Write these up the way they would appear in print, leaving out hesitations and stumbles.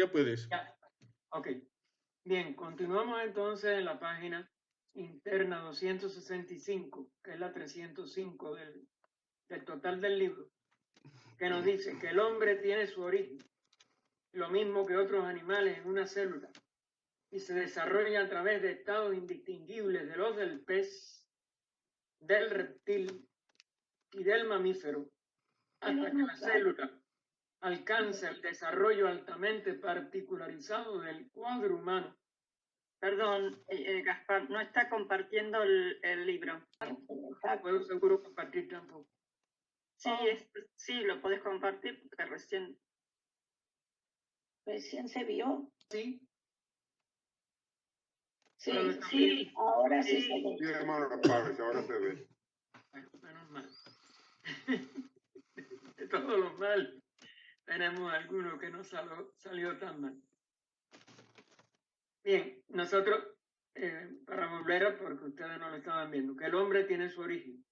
Ya puedes. Ya. Ok. Bien, continuamos entonces en la página interna 265, que es la 305 del total del libro, que nos dice que el hombre tiene su origen, lo mismo que otros animales, en una célula, y se desarrolla a través de estados indistinguibles de los del pez, del reptil y del mamífero, hasta que la célula alcanza el desarrollo altamente particularizado del cuadro humano. Perdón, Gaspar, no está compartiendo el libro. Puedo seguro compartir tampoco. Sí, sí, lo podés compartir porque recién se vio. Sí. Sí, sí, ahora sí se ve. Sí, hermano, ahora se ve. Bueno, menos mal. De todos los mal, tenemos alguno que no salió tan mal. Bien, nosotros, para volver a, porque ustedes no lo estaban viendo, que el hombre tiene su origen,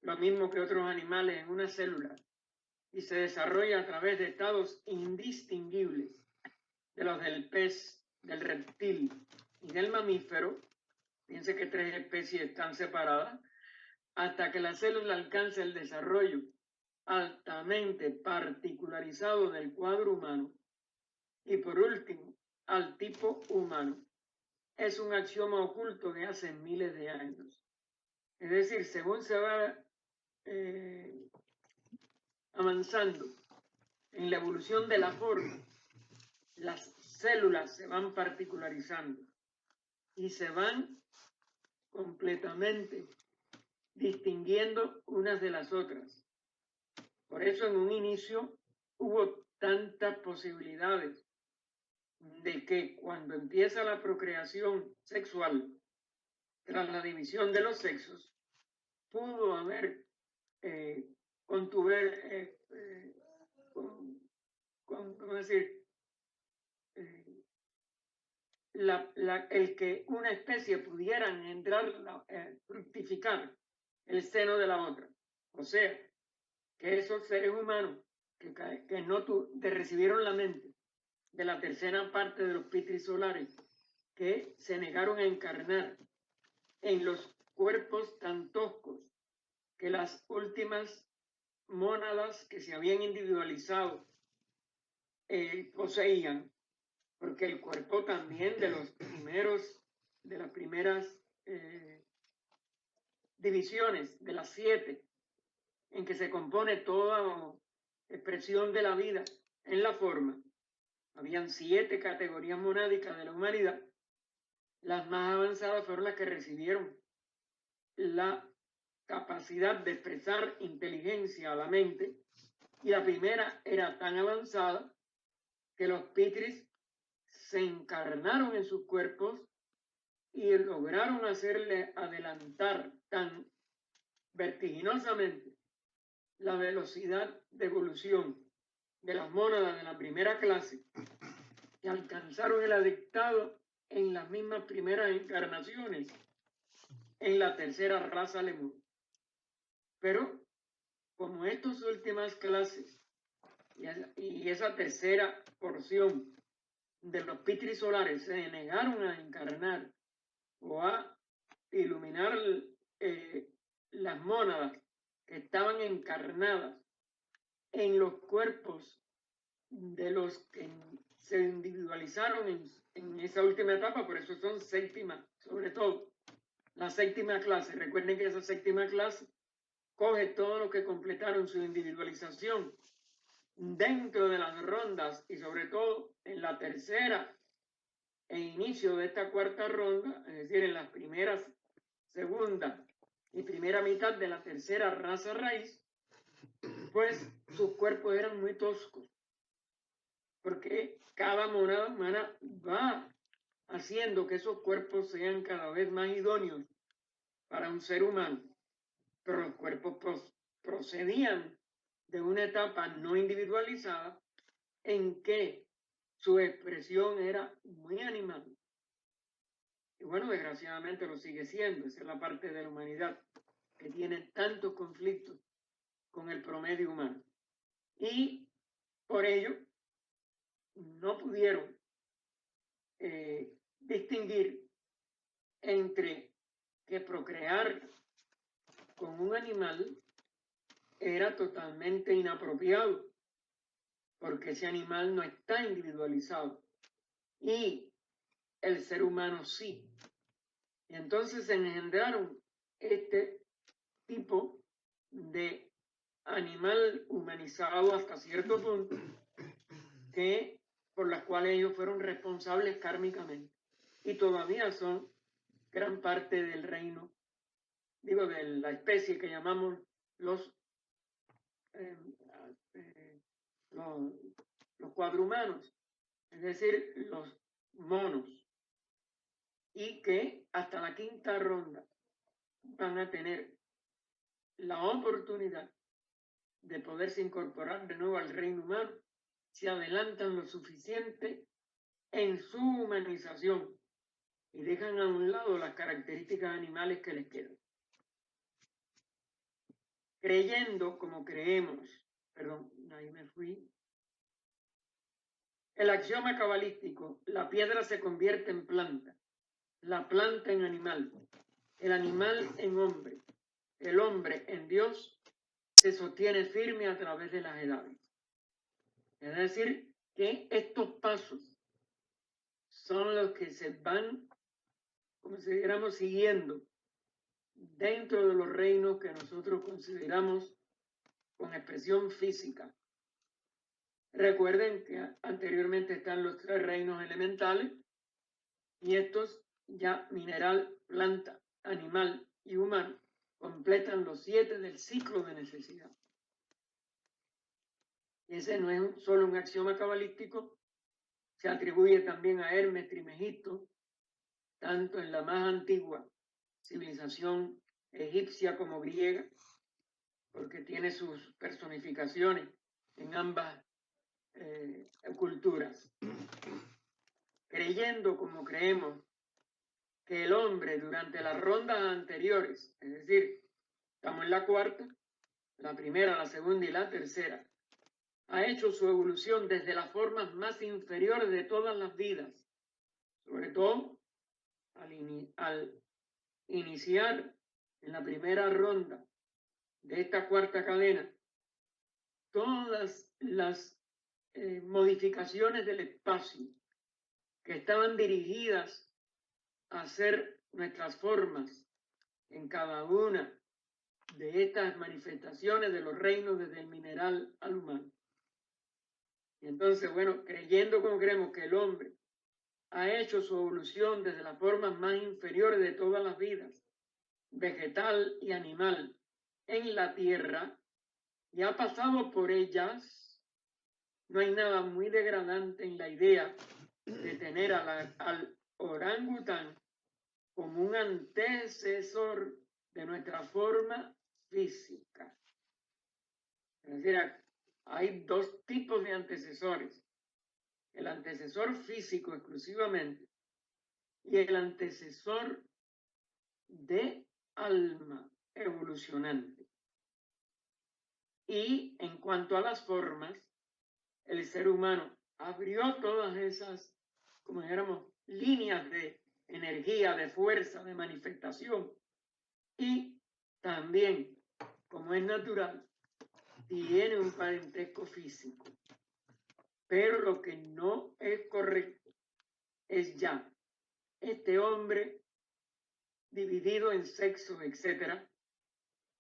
lo mismo que otros animales, en una célula, y se desarrolla a través de estados indistinguibles de los del pez, del reptil y del mamífero. Fíjense que 3 especies están separadas, hasta que la célula alcance el desarrollo altamente particularizado del cuadro humano. Y por último, al tipo humano. Es un axioma oculto de hace miles de años. Es decir, según se va avanzando en la evolución de la forma, las células se van particularizando y se van completamente distinguiendo unas de las otras. Por eso en un inicio hubo tantas posibilidades de que cuando empieza la procreación sexual, tras la división de los sexos, pudo haber ¿cómo decir? El que una especie pudiera entrar, fructificar el seno de la otra. O sea, que esos seres humanos que no recibieron la mente de la tercera parte de los pitris solares, que se negaron a encarnar en los cuerpos tan toscos que las últimas mónadas que se habían individualizado poseían, porque el cuerpo también de las primeras divisiones, de las 7, en que se compone toda expresión de la vida en la forma, habían 7 categorías monádicas de la humanidad. Las más avanzadas fueron las que recibieron la capacidad de expresar inteligencia a la mente, y la primera era tan avanzada que los pitris se encarnaron en sus cuerpos y lograron hacerle adelantar tan vertiginosamente la velocidad de evolución de las mónadas de la primera clase, que alcanzaron el adictado en las mismas primeras encarnaciones en la tercera raza lemur. Pero como estas últimas clases y esa tercera porción de los pitris solares se negaron a encarnar o a iluminar las mónadas que estaban encarnadas en los cuerpos de los que se individualizaron en esa última etapa, por eso son séptimas, sobre todo la séptima clase. Recuerden que esa séptima clase coge todo lo que completaron su individualización dentro de las rondas y sobre todo en la tercera e inicio de esta cuarta ronda, es decir, en las primeras, segunda y primera mitad de la tercera raza raíz, pues sus cuerpos eran muy toscos, porque cada monada humana va haciendo que esos cuerpos sean cada vez más idóneos para un ser humano, pero los cuerpos procedían de una etapa no individualizada en que su expresión era muy animal. Y bueno, desgraciadamente lo sigue siendo. Esa es la parte de la humanidad que tiene tantos conflictos con el promedio humano. Y por ello, no pudieron distinguir entre que procrear con un animal era totalmente inapropiado, porque ese animal no está individualizado y el ser humano sí. Y entonces se engendraron este tipo de animal humanizado hasta cierto punto, que por las cuales ellos fueron responsables kármicamente y todavía son gran parte del reino, digo, de la especie que llamamos los cuadrumanos, es decir, los monos, y que hasta la quinta ronda van a tener la oportunidad de poderse incorporar de nuevo al reino humano si adelantan lo suficiente en su humanización y dejan a un lado las características animales que les quedan. Creyendo como creemos, perdón, ahí me fui. El axioma cabalístico: la piedra se convierte en planta, la planta en animal, el animal en hombre, el hombre en Dios, se sostiene firme a través de las edades. Es decir, que estos pasos son los que se van, como si dijéramos, siguiendo dentro de los reinos que nosotros consideramos con expresión física. Recuerden que anteriormente están los 3 reinos elementales y estos ya mineral, planta, animal y humano completan los 7 del ciclo de necesidad. Y ese no es solo un axioma cabalístico, se atribuye también a Hermes Trismegisto, tanto en la más antigua civilización egipcia como griega, porque tiene sus personificaciones en ambas culturas. Creyendo como creemos que el hombre durante las rondas anteriores, es decir, estamos en la cuarta, la primera, la segunda y la tercera, ha hecho su evolución desde las formas más inferiores de todas las vidas, sobre todo al iniciar en la primera ronda de esta cuarta cadena todas las modificaciones del espacio que estaban dirigidas a ser nuestras formas en cada una de estas manifestaciones de los reinos desde el mineral al humano. Y entonces, bueno, creyendo como creemos que el hombre ha hecho su evolución desde las formas más inferiores de todas las vidas, vegetal y animal, en la tierra, y ha pasado por ellas, no hay nada muy degradante en la idea de tener al orangután como un antecesor de nuestra forma física. Es decir, hay 2 tipos de antecesores: el antecesor físico exclusivamente y el antecesor de alma evolucionante. Y en cuanto a las formas, el ser humano abrió todas esas, como dijéramos, líneas de energía, de fuerza, de manifestación, y también, como es natural, tiene un parentesco físico. Pero lo que no es correcto es ya este hombre dividido en sexos, etcétera,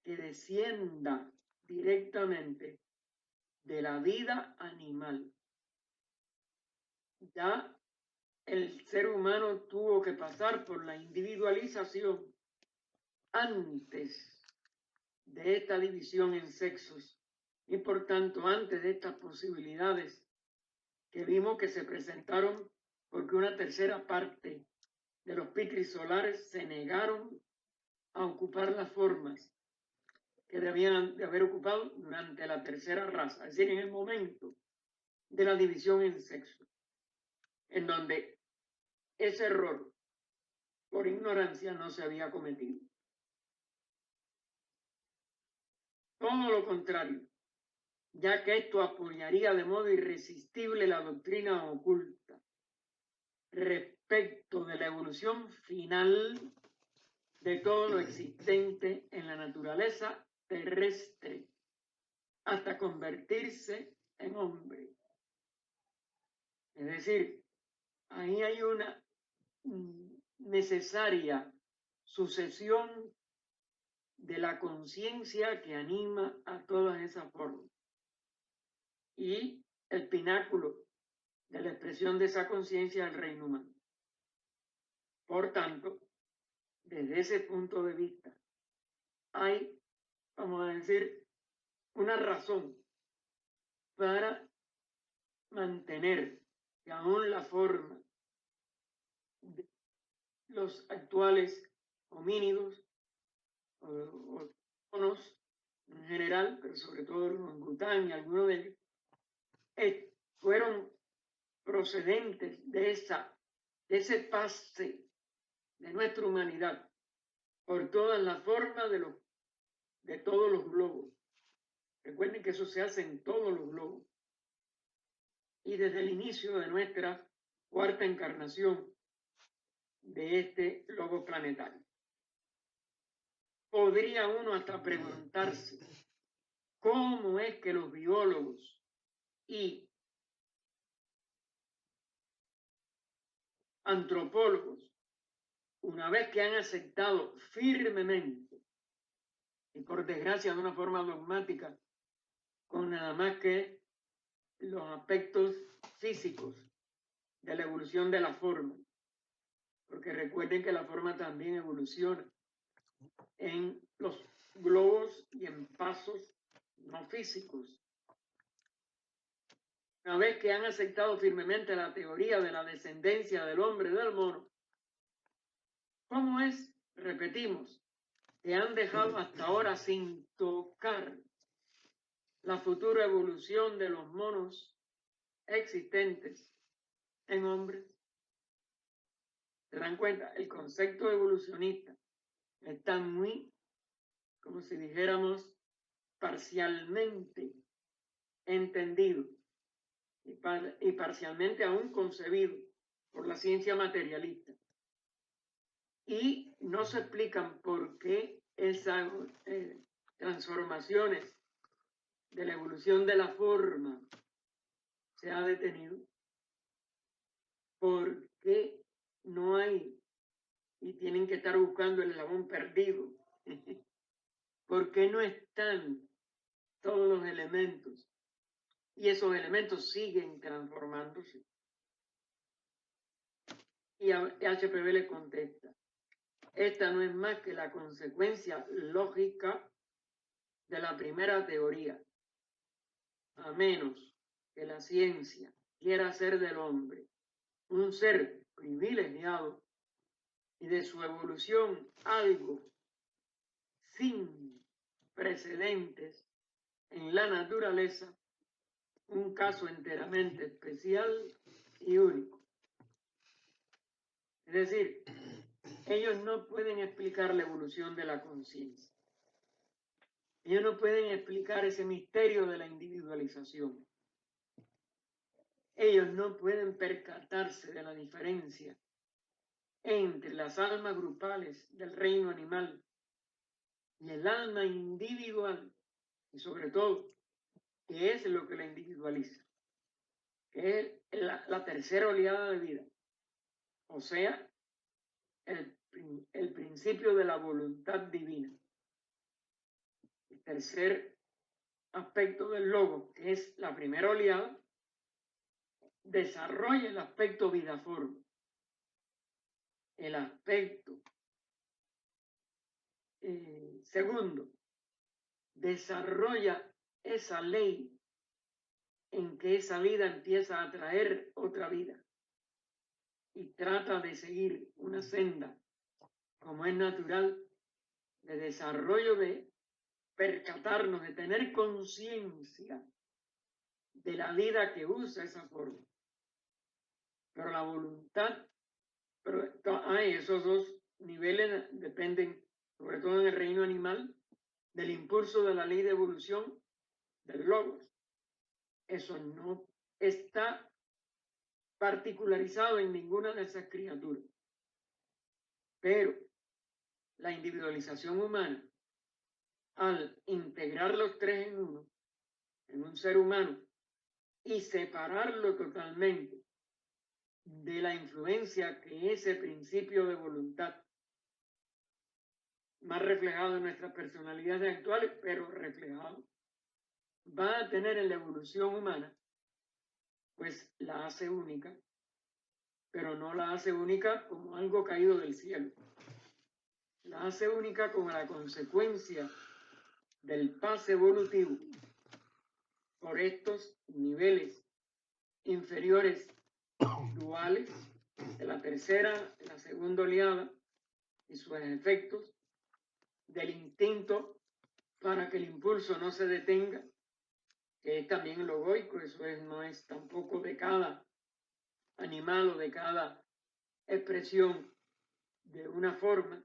que descienda directamente de la vida animal. Ya el ser humano tuvo que pasar por la individualización antes de esta división en sexos y por tanto antes de estas posibilidades que vimos que se presentaron, porque una tercera parte de los pitris solares se negaron a ocupar las formas que debían de haber ocupado durante la tercera raza, es decir, en el momento de la división en sexo, en donde ese error por ignorancia no se había cometido. Todo lo contrario, ya que esto apoyaría de modo irresistible la doctrina oculta respecto de la evolución final de todo lo existente en la naturaleza terrestre hasta convertirse en hombre. Es decir, ahí hay una necesaria sucesión de la conciencia que anima a todas esas formas. Y el pináculo de la expresión de esa conciencia es el reino humano. Por tanto, desde ese punto de vista, hay, vamos a decir, una razón para mantener que aún la forma de los actuales homínidos o monos en general, pero sobre todo el orangután y algunos de ellos, fueron procedentes de ese pase de nuestra humanidad por todas las formas de todos los globos. Recuerden que eso se hace en todos los globos. Y desde el inicio de nuestra cuarta encarnación de este globo planetario. Podría uno hasta preguntarse cómo es que los biólogos y antropólogos, una vez que han aceptado firmemente y por desgracia de una forma dogmática, con nada más que los aspectos físicos de la evolución de la forma, porque recuerden que la forma también evoluciona en los globos y en pasos no físicos. Una vez que han aceptado firmemente la teoría de la descendencia del hombre del mono, ¿cómo es? Repetimos, que han dejado hasta ahora sin tocar la futura evolución de los monos existentes en hombres. ¿Se dan cuenta? El concepto evolucionista está muy, como si dijéramos, parcialmente entendido y parcialmente aún concebido por la ciencia materialista. Y no se explican por qué esas transformaciones de la evolución de la forma se ha detenido. ¿Por qué no hay y tienen que estar buscando el eslabón perdido? ¿Por qué no están todos los elementos? Y esos elementos siguen transformándose. Y HPV le contesta, esta no es más que la consecuencia lógica de la primera teoría, a menos que la ciencia quiera hacer del hombre un ser privilegiado y de su evolución algo sin precedentes en la naturaleza, un caso enteramente especial y único. Es decir, ellos no pueden explicar la evolución de la conciencia. Ellos no pueden explicar ese misterio de la individualización. Ellos no pueden percatarse de la diferencia entre las almas grupales del reino animal y el alma individual, y sobre todo, que es lo que la individualiza, que es la tercera oleada de vida, o sea, el principio de la voluntad divina. El tercer aspecto del logo, que es la primera oleada, desarrolla el aspecto vidaforme, el aspecto segundo, desarrolla esa ley en que esa vida empieza a traer otra vida y trata de seguir una senda, como es natural, de desarrollo, de percatarnos, de tener conciencia de la vida que usa esa forma. Pero la voluntad, esos dos niveles dependen, sobre todo en el reino animal, del impulso de la ley de evolución del logos. eso no está particularizado en ninguna de esas criaturas. Pero la individualización humana, al integrar los tres en uno, en un ser humano, y separarlo totalmente de la influencia que ese principio de voluntad, más reflejado en nuestras personalidades actuales, pero reflejado, va a tener en la evolución humana, pues la hace única, pero no la hace única como algo caído del cielo. La hace única como la consecuencia del pase evolutivo por estos niveles inferiores duales de la tercera, la segunda oleada y sus efectos, del instinto para que el impulso no se detenga, que es también logoico, eso no es tampoco de cada animal o de cada expresión de una forma,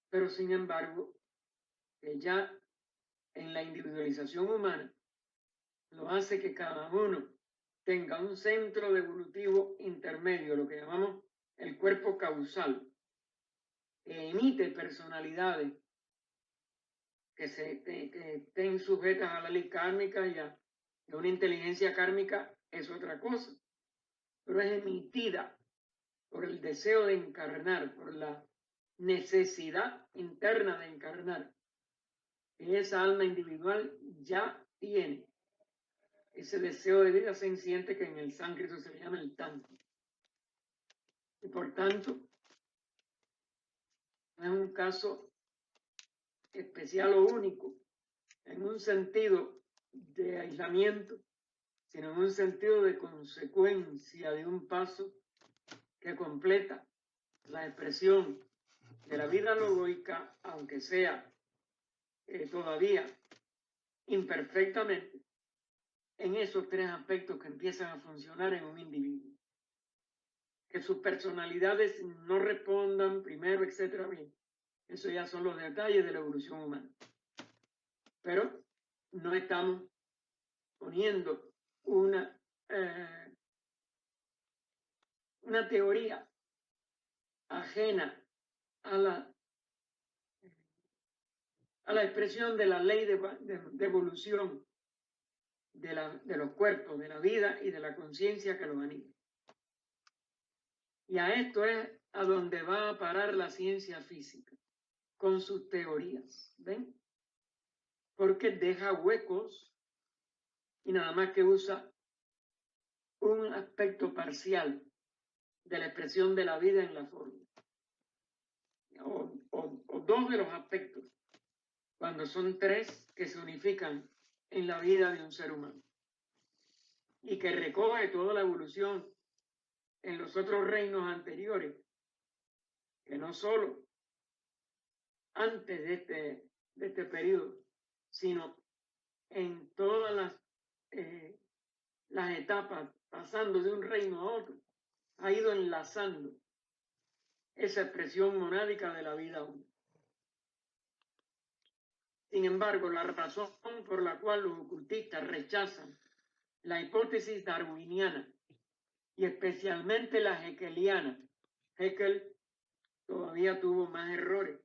pero sin embargo, que ya en la individualización humana lo hace que cada uno tenga un centro evolutivo intermedio, lo que llamamos el cuerpo causal, que emite personalidades que estén sujetas a la ley kármica y a una inteligencia kármica es otra cosa, pero es emitida por el deseo de encarnar, por la necesidad interna de encarnar, que esa alma individual ya tiene ese deseo de vida senciente que en el sánscrito se llama el tantra. Y por tanto, no es un caso especial o único en un sentido de aislamiento, sino en un sentido de consecuencia de un paso que completa la expresión de la vida logoica, aunque sea todavía imperfectamente, en esos tres aspectos que empiezan a funcionar en un individuo. Que sus personalidades no respondan primero, etcétera, bien. Eso ya son los detalles de la evolución humana. Pero no estamos poniendo una teoría ajena a la expresión de la ley de evolución de los cuerpos, de la vida y de la conciencia que los anima. Y a esto es a donde va a parar la ciencia física, con sus teorías, ¿ven? Porque deja huecos y nada más que usa un aspecto parcial de la expresión de la vida en la forma. O dos de los aspectos, cuando son tres que se unifican en la vida de un ser humano. Y que recoge toda la evolución en los otros reinos anteriores, que no solo antes de este periodo, sino en todas las etapas, pasando de un reino a otro, ha ido enlazando esa expresión monádica de la vida una. Sin embargo, la razón por la cual los ocultistas rechazan la hipótesis darwiniana y especialmente la hegeliana, Hegel todavía tuvo más errores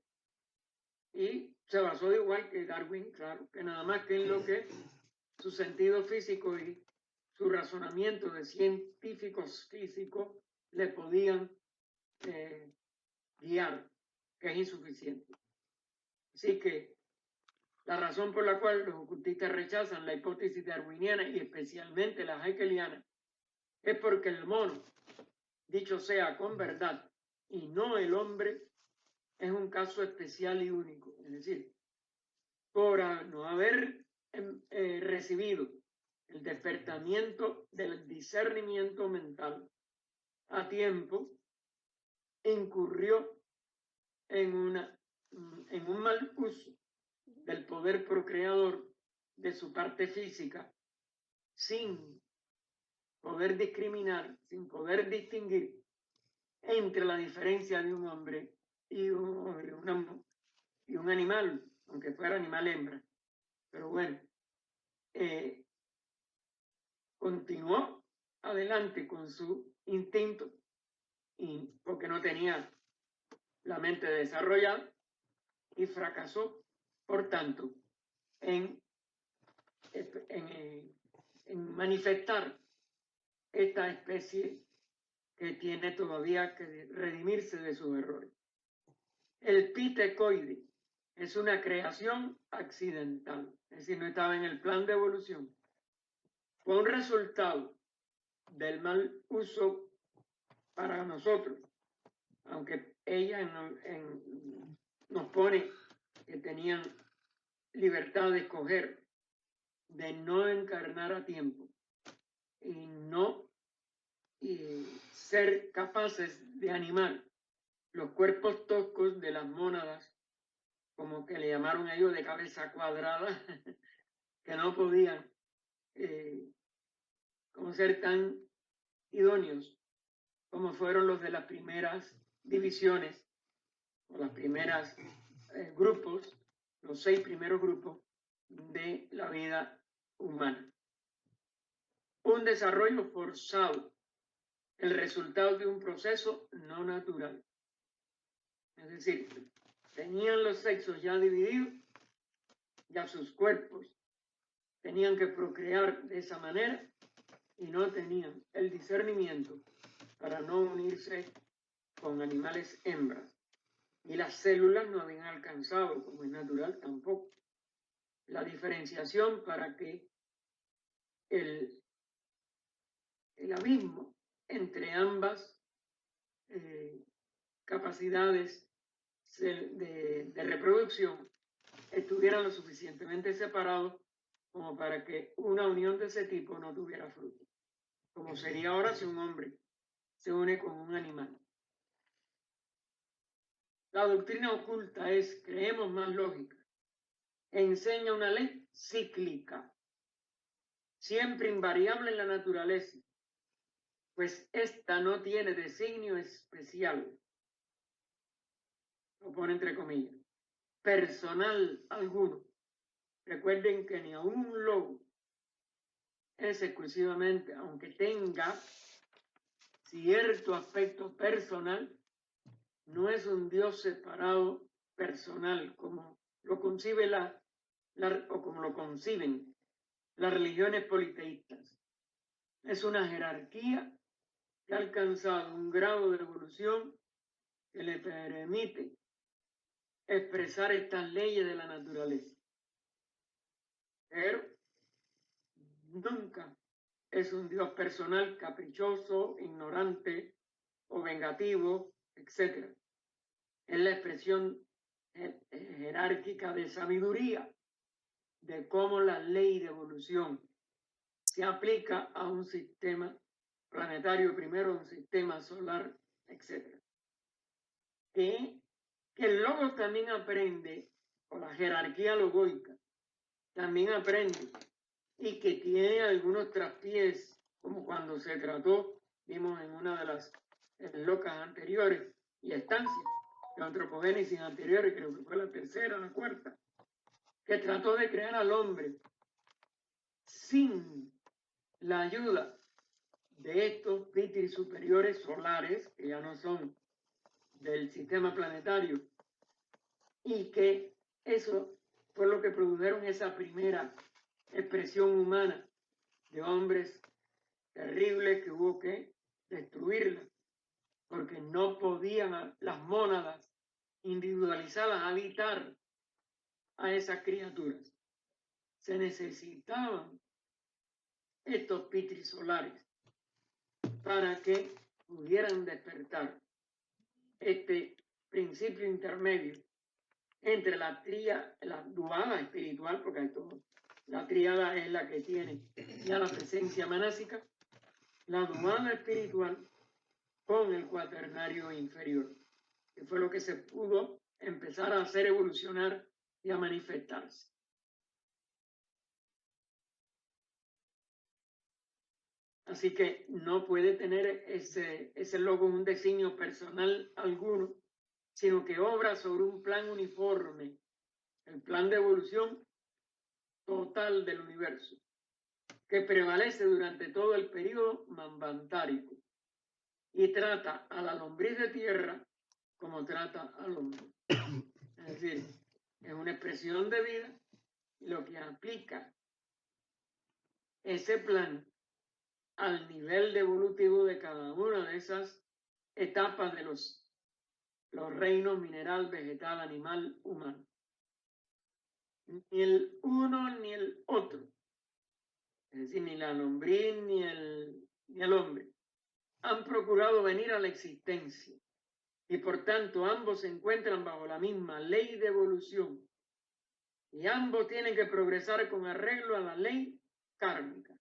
y se basó igual que Darwin, claro, que nada más que en lo que su sentido físico y su razonamiento de científicos físicos le podían guiar, que es insuficiente. Así que la razón por la cual los ocultistas rechazan la hipótesis darwiniana y especialmente la hegeliana es porque el mono, dicho sea con verdad, y no el hombre, es un caso especial y único. Es decir, por no haber recibido el despertamiento del discernimiento mental a tiempo, incurrió en un mal uso del poder procreador de su parte física, sin poder discriminar, sin poder distinguir entre la diferencia de un hombre y un animal, aunque fuera animal hembra. Pero bueno, continuó adelante con su instinto, y porque no tenía la mente desarrollada, y fracasó, por tanto, en manifestar esta especie que tiene todavía que redimirse de sus errores. El pitecoide es una creación accidental, es decir, no estaba en el plan de evolución. Fue un resultado del mal uso para nosotros, aunque ella nos pone que tenían libertad de escoger, de no encarnar a tiempo y no ser capaces de animar los cuerpos toscos de las mónadas, como que le llamaron ellos de cabeza cuadrada, que no podían como ser tan idóneos como fueron los de las primeras divisiones o las primeras grupos, los 6 primeros grupos de la vida humana. Un desarrollo forzado, el resultado de un proceso no natural. Es decir, tenían los sexos ya divididos, ya sus cuerpos tenían que procrear de esa manera y no tenían el discernimiento para no unirse con animales hembras. Y las células no habían alcanzado, como es natural, tampoco la diferenciación para que el abismo entre ambas capacidades de reproducción estuvieran lo suficientemente separados como para que una unión de ese tipo no tuviera fruto, como sería ahora si un hombre se une con un animal. La doctrina oculta es, creemos más lógica, enseña una ley cíclica, siempre invariable en la naturaleza, pues esta no tiene designio especial, lo pone entre comillas, personal alguno. Recuerden que ni aún un lobo es exclusivamente, aunque tenga cierto aspecto personal, no es un Dios separado personal, como lo concibe o como lo conciben las religiones politeístas. Es una jerarquía que ha alcanzado un grado de evolución que le permite expresar estas leyes de la naturaleza. Pero nunca es un Dios personal, caprichoso, ignorante o vengativo, etc. Es la expresión jerárquica de sabiduría de cómo la ley de evolución se aplica a un sistema planetario, primero un sistema solar, etc. Que el logo también aprende, o la jerarquía logoica también aprende, y que tiene algunos traspiés, como cuando se trató, vimos en una de las locas anteriores y estancias, de antropogénesis anteriores, creo que fue la tercera, la cuarta, que trató de crear al hombre sin la ayuda de estos pitris superiores solares, que ya no son del sistema planetario, y que eso fue lo que produjeron esa primera expresión humana de hombres terribles que hubo que destruirla, porque no podían las mónadas individualizadas habitar a esas criaturas. Se necesitaban estos pitris solares para que pudieran despertar este principio intermedio entre la duada espiritual, porque hay todo. La tríada es la que tiene ya la presencia manásica, la duada espiritual con el cuaternario inferior, que fue lo que se pudo empezar a hacer evolucionar y a manifestarse. Así que no puede tener ese logo un designio personal alguno, sino que obra sobre un plan uniforme, el plan de evolución total del universo. que prevalece durante todo el periodo manvantárico y trata a la lombriz de tierra como trata al hombre. Es decir, es una expresión de vida y lo que aplica ese plan al nivel evolutivo de cada una de esas etapas de los reinos mineral, vegetal, animal, humano. Ni el uno ni el otro, es decir, ni la lombriz ni el hombre, han procurado venir a la existencia y por tanto ambos se encuentran bajo la misma ley de evolución y ambos tienen que progresar con arreglo a la ley kármica.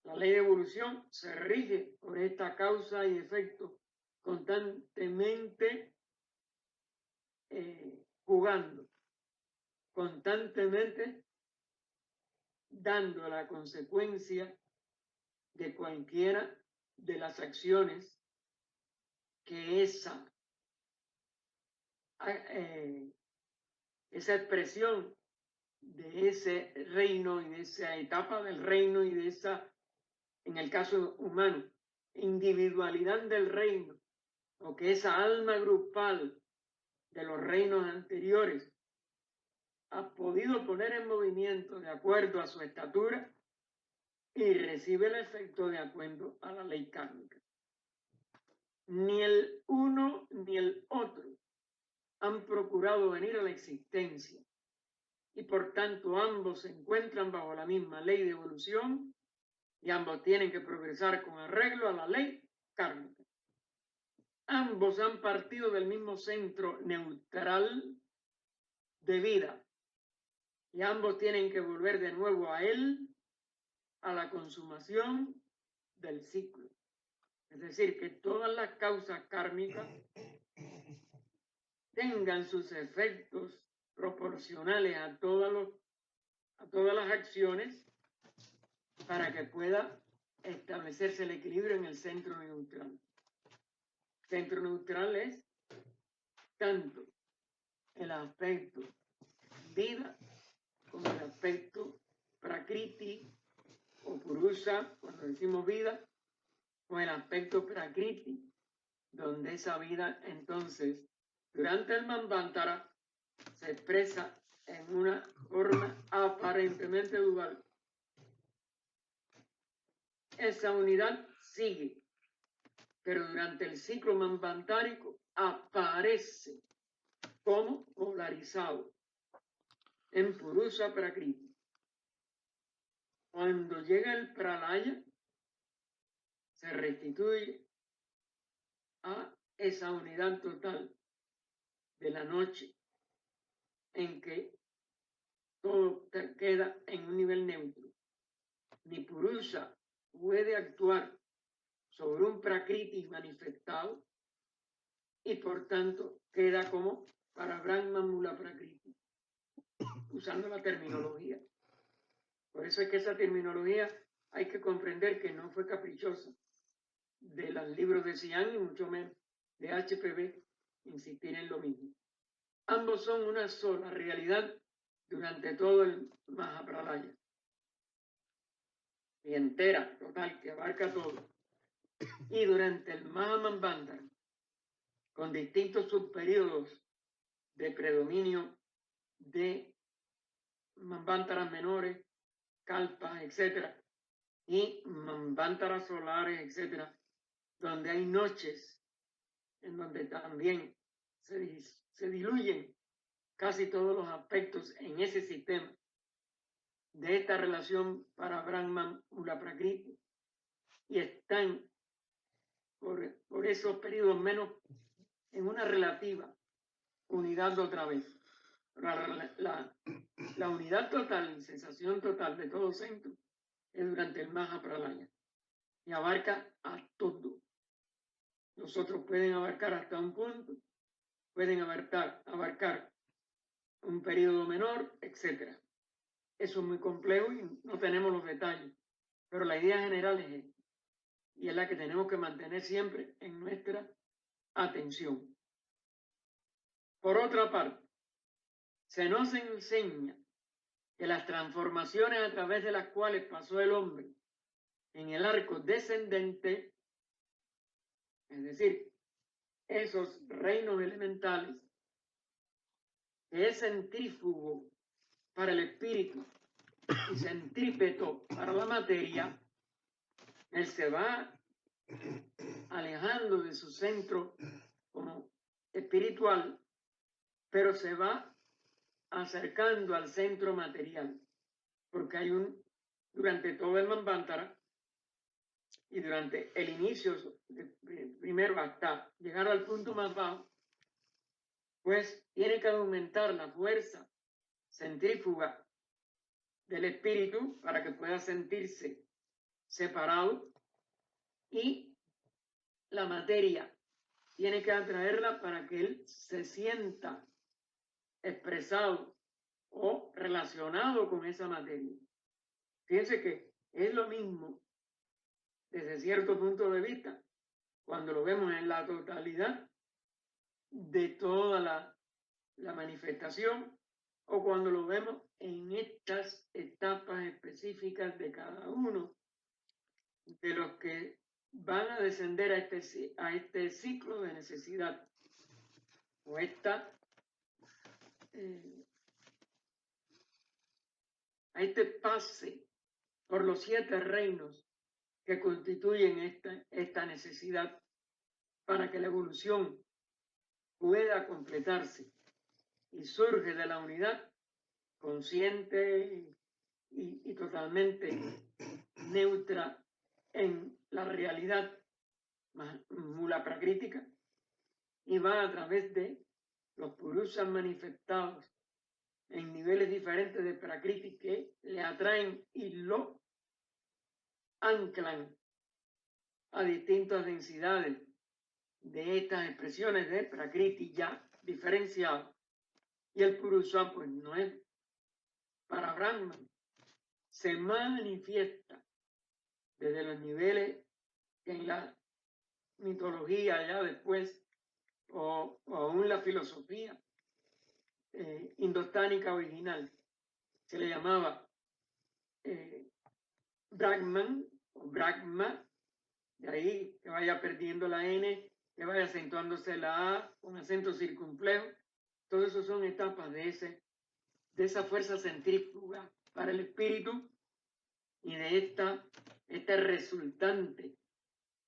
La ley de evolución se rige por esta causa y efecto constantemente jugando, constantemente dando la consecuencia de cualquiera de las acciones que esa expresión de ese reino y de esa etapa del reino y de esa, en el caso humano, individualidad del reino, o que esa alma grupal de los reinos anteriores ha podido poner en movimiento de acuerdo a su estatura y recibe el efecto de acuerdo a la ley kármica. Ni el uno ni el otro han procurado venir a la existencia y por tanto ambos se encuentran bajo la misma ley de evolución y ambos tienen que progresar con arreglo a la ley kármica. Ambos han partido del mismo centro neutral de vida y ambos tienen que volver de nuevo a él a la consumación del ciclo. Es decir, que todas las causas kármicas tengan sus efectos proporcionales a todas las acciones para que pueda establecerse el equilibrio en el centro neutral. El centro neutral es tanto el aspecto vida como el aspecto prakriti o purusa, cuando decimos vida, con el aspecto prakriti, donde esa vida entonces durante el manvantara se expresa en una forma aparentemente dual. Esa unidad sigue, pero durante el ciclo manvantárico aparece como polarizado en purusa prakriti. Cuando llega el pralaya, se restituye a esa unidad total de la noche en que todo queda en un nivel neutro. Ni purusa puede actuar sobre un prakriti manifestado y por tanto queda como para Brahma Mula Prakriti, usando la terminología. Por eso es que esa terminología hay que comprender que no fue caprichosa de los libros de Sian y mucho menos de HPB, insistir en lo mismo. Ambos son una sola realidad durante todo el Mahapralaya. Y entera, total, que abarca todo. Y durante el Mahamanvantara, con distintos subperiodos de predominio de manvantaras menores, kalpas, etc. y manvantaras solares, etc., donde hay noches en donde también se diluyen casi todos los aspectos en ese sistema de esta relación para Brahman Mula Prakriti y están por esos periodos menos en una relativa unidad otra vez. La unidad total, sensación total de todo centro es durante el Mahapralaya y abarca a todo. Los otros pueden abarcar hasta un punto, pueden abarcar un periodo menor, etc. Eso es muy complejo y no tenemos los detalles, pero la idea general es esta y es la que tenemos que mantener siempre en nuestra atención. Por otra parte, se nos enseña que las transformaciones a través de las cuales pasó el hombre en el arco descendente, es decir, esos reinos elementales, que es centrífugo para el espíritu y centrípeto para la materia, él se va alejando de su centro como espiritual, pero se va acercando al centro material, porque hay durante todo el Manvantara y durante el inicio, primero hasta llegar al punto más bajo, pues tiene que aumentar la fuerza centrífuga del espíritu para que pueda sentirse separado, y la materia tiene que atraerla para que él se sienta expresado o relacionado con esa materia. Fíjense que es lo mismo desde cierto punto de vista cuando lo vemos en la totalidad de toda la manifestación, o cuando lo vemos en estas etapas específicas de cada uno de los que van a descender a este ciclo de necesidad, o a este pase por los 7 reinos que constituyen esta necesidad para que la evolución pueda completarse y surge de la unidad consciente y totalmente neutra en la realidad mula prakrítica, y va a través de los purusas manifestados en niveles diferentes de prakriti que le atraen y lo anclan a distintas densidades de estas expresiones de prakriti ya diferenciado. Y el purusa pues no es para Brahman, se manifiesta desde los niveles que en la mitología ya después, o aún la filosofía indostánica original, se le llamaba Brahman o Brahma, de ahí que vaya perdiendo la N, que vaya acentuándose la A con acento circunflejo. Todo eso son etapas de esa fuerza centrífuga para el espíritu y de este resultante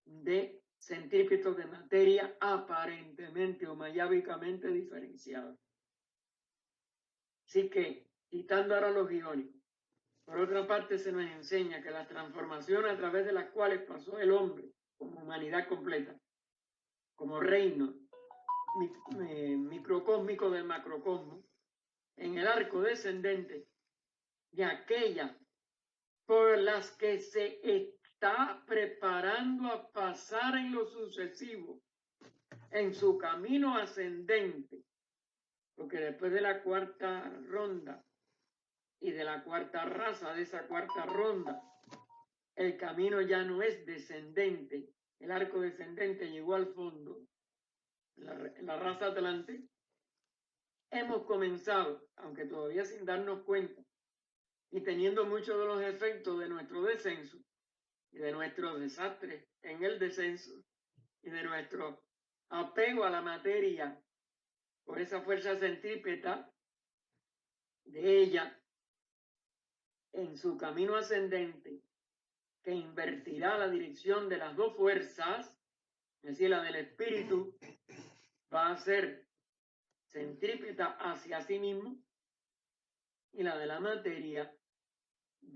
de centrípetos de materia aparentemente o mayábicamente diferenciados. Así que, quitando ahora los iónicos, por otra parte se nos enseña que la transformación a través de las cuales pasó el hombre como humanidad completa, como reino microcósmico del macrocosmos, en el arco descendente de aquellas por las que se está preparando a pasar en lo sucesivo, en su camino ascendente, porque después de la 4ª ronda y de la 4ª raza de esa 4ª ronda, el camino ya no es descendente, el arco descendente llegó al fondo, la raza Atlante. Hemos comenzado, aunque todavía sin darnos cuenta, y teniendo muchos de los efectos de nuestro descenso y de nuestros desastres en el descenso y de nuestro apego a la materia por esa fuerza centrípeta de ella en su camino ascendente, que invertirá la dirección de las 2 fuerzas, es decir, la del espíritu va a ser centrípeta hacia sí mismo y la de la materia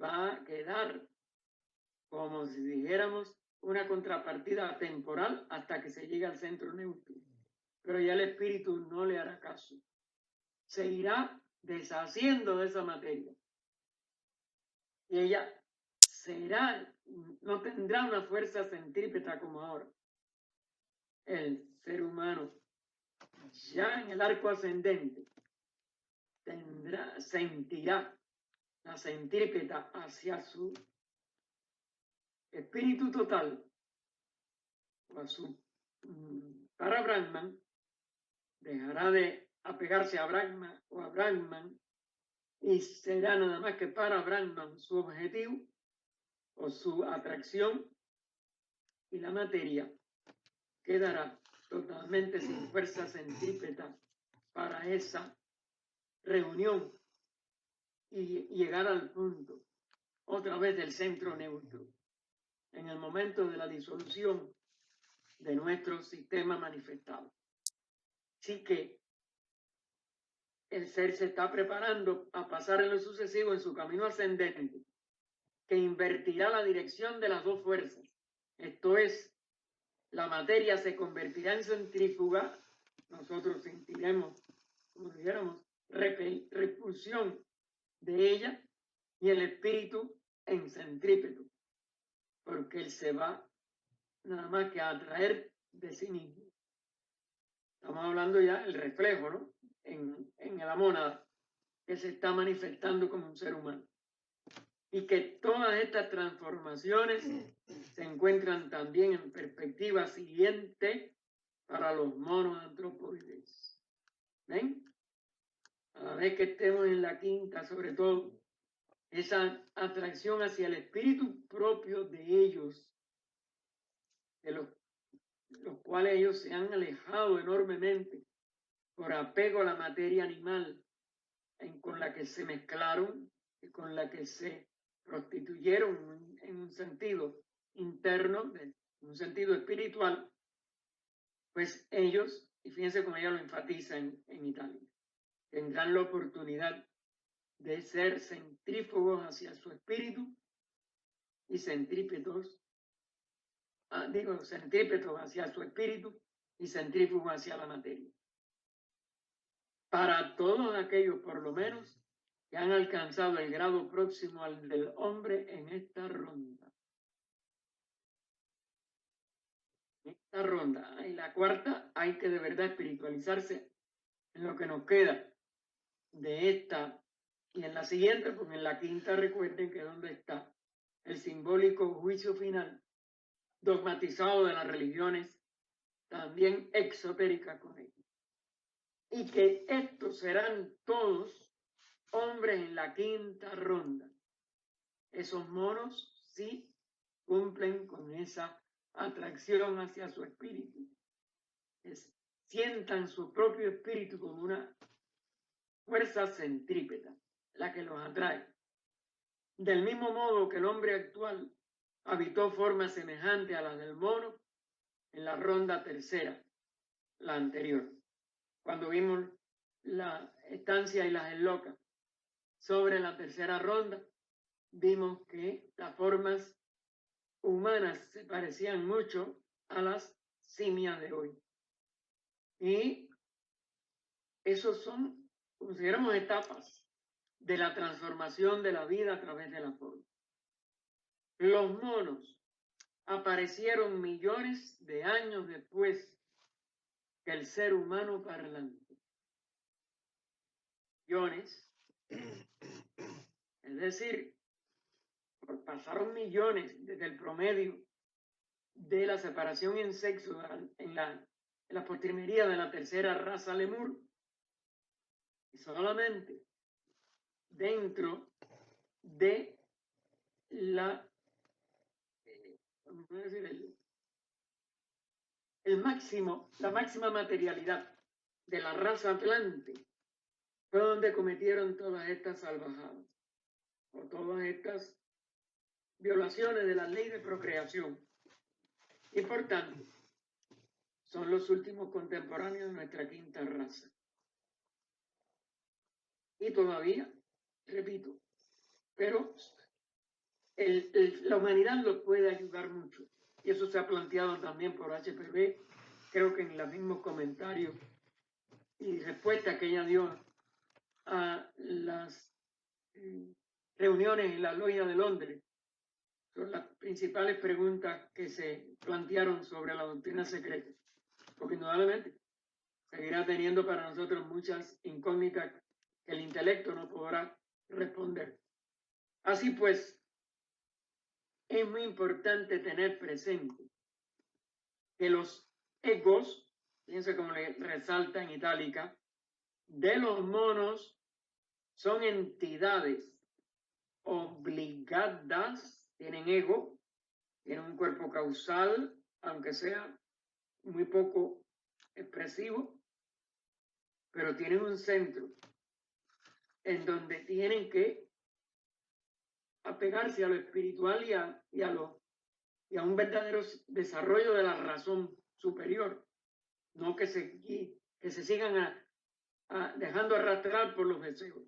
va a quedar como si dijéramos una contrapartida temporal hasta que se llegue al centro neutro. Pero ya el espíritu no le hará caso. Se irá deshaciendo de esa materia. Y ella no tendrá una fuerza centrípeta como ahora. El ser humano, ya en el arco ascendente, sentirá la centrípeta hacia su espíritu total, o a su para Brahman, dejará de apegarse a Brahma o a Brahman y será nada más que para Brahman su objetivo o su atracción, y la materia quedará totalmente sin fuerza centrípeta para esa reunión y llegar al punto otra vez del centro neutro en el momento de la disolución de nuestro sistema manifestado. Así que el ser se está preparando a pasar en lo sucesivo en su camino ascendente, que invertirá la dirección de las dos fuerzas. Esto es, la materia se convertirá en centrífuga, nosotros sentiremos, como dijéramos, repulsión de ella, y el espíritu en centrípeto, porque él se va nada más que a atraer de sí mismo. Estamos hablando ya del reflejo, ¿no? En la mónada, que se está manifestando como un ser humano. Y que todas estas transformaciones se encuentran también en perspectiva siguiente para los monos antropoides. ¿Ven? A la vez que estemos en la quinta, sobre todo, esa atracción hacia el espíritu propio de ellos, de los cuales ellos se han alejado enormemente por apego a la materia animal con la que se mezclaron y con la que se prostituyeron en un sentido interno, en un sentido espiritual, pues ellos, y fíjense cómo ella lo enfatiza en Italia, tendrán la oportunidad de ser centrífugos hacia su espíritu y centrípetos, centrípetos hacia su espíritu y centrífugos hacia la materia. Para todos aquellos, por lo menos, que han alcanzado el grado próximo al del hombre en esta ronda. Esta ronda, en la cuarta, hay que de verdad espiritualizarse en lo que nos queda de esta, y en la siguiente, pues en la quinta recuerden que donde está el simbólico juicio final dogmatizado de las religiones también exotéricas con ellos. Y que estos serán todos hombres en la quinta ronda. Esos monos sí cumplen con esa atracción hacia su espíritu. Sientan su propio espíritu como una fuerza centrípeta, la que los atrae. Del mismo modo que el hombre actual habitó forma semejante a la del mono en la ronda tercera, la anterior, cuando vimos la estancia y las enlocas. Sobre la tercera ronda, vimos que las formas humanas se parecían mucho a las simias de hoy. Y esos son, consideramos, etapas de la transformación de la vida a través de la forma. Los monos aparecieron millones de años después que el ser humano parlante. Millones, es decir, pasaron millones desde el promedio de la separación en sexo en la postrimería de la tercera raza lemur, y solamente dentro de la la máxima materialidad de la raza atlante fue donde cometieron todas estas salvajadas o todas estas violaciones de la ley de procreación, y por tanto son los últimos contemporáneos de nuestra quinta raza. Y todavía, repito, pero la humanidad los puede ayudar mucho, y eso se ha planteado también por HPV, creo que en los mismos comentarios y respuestas que ella dio a las reuniones en la Logia de Londres. Son las principales preguntas que se plantearon sobre la doctrina secreta, porque indudablemente seguirá teniendo para nosotros muchas incógnitas que el intelecto no podrá responder. Así pues, es muy importante tener presente que los egos, fíjense cómo le resalta en itálica, de los monos son entidades obligadas, tienen ego, tienen un cuerpo causal, aunque sea muy poco expresivo, pero tienen un centro en donde tienen que apegarse a lo espiritual y a un verdadero desarrollo de la razón superior, no que se sigan dejando arrastrar por los deseos.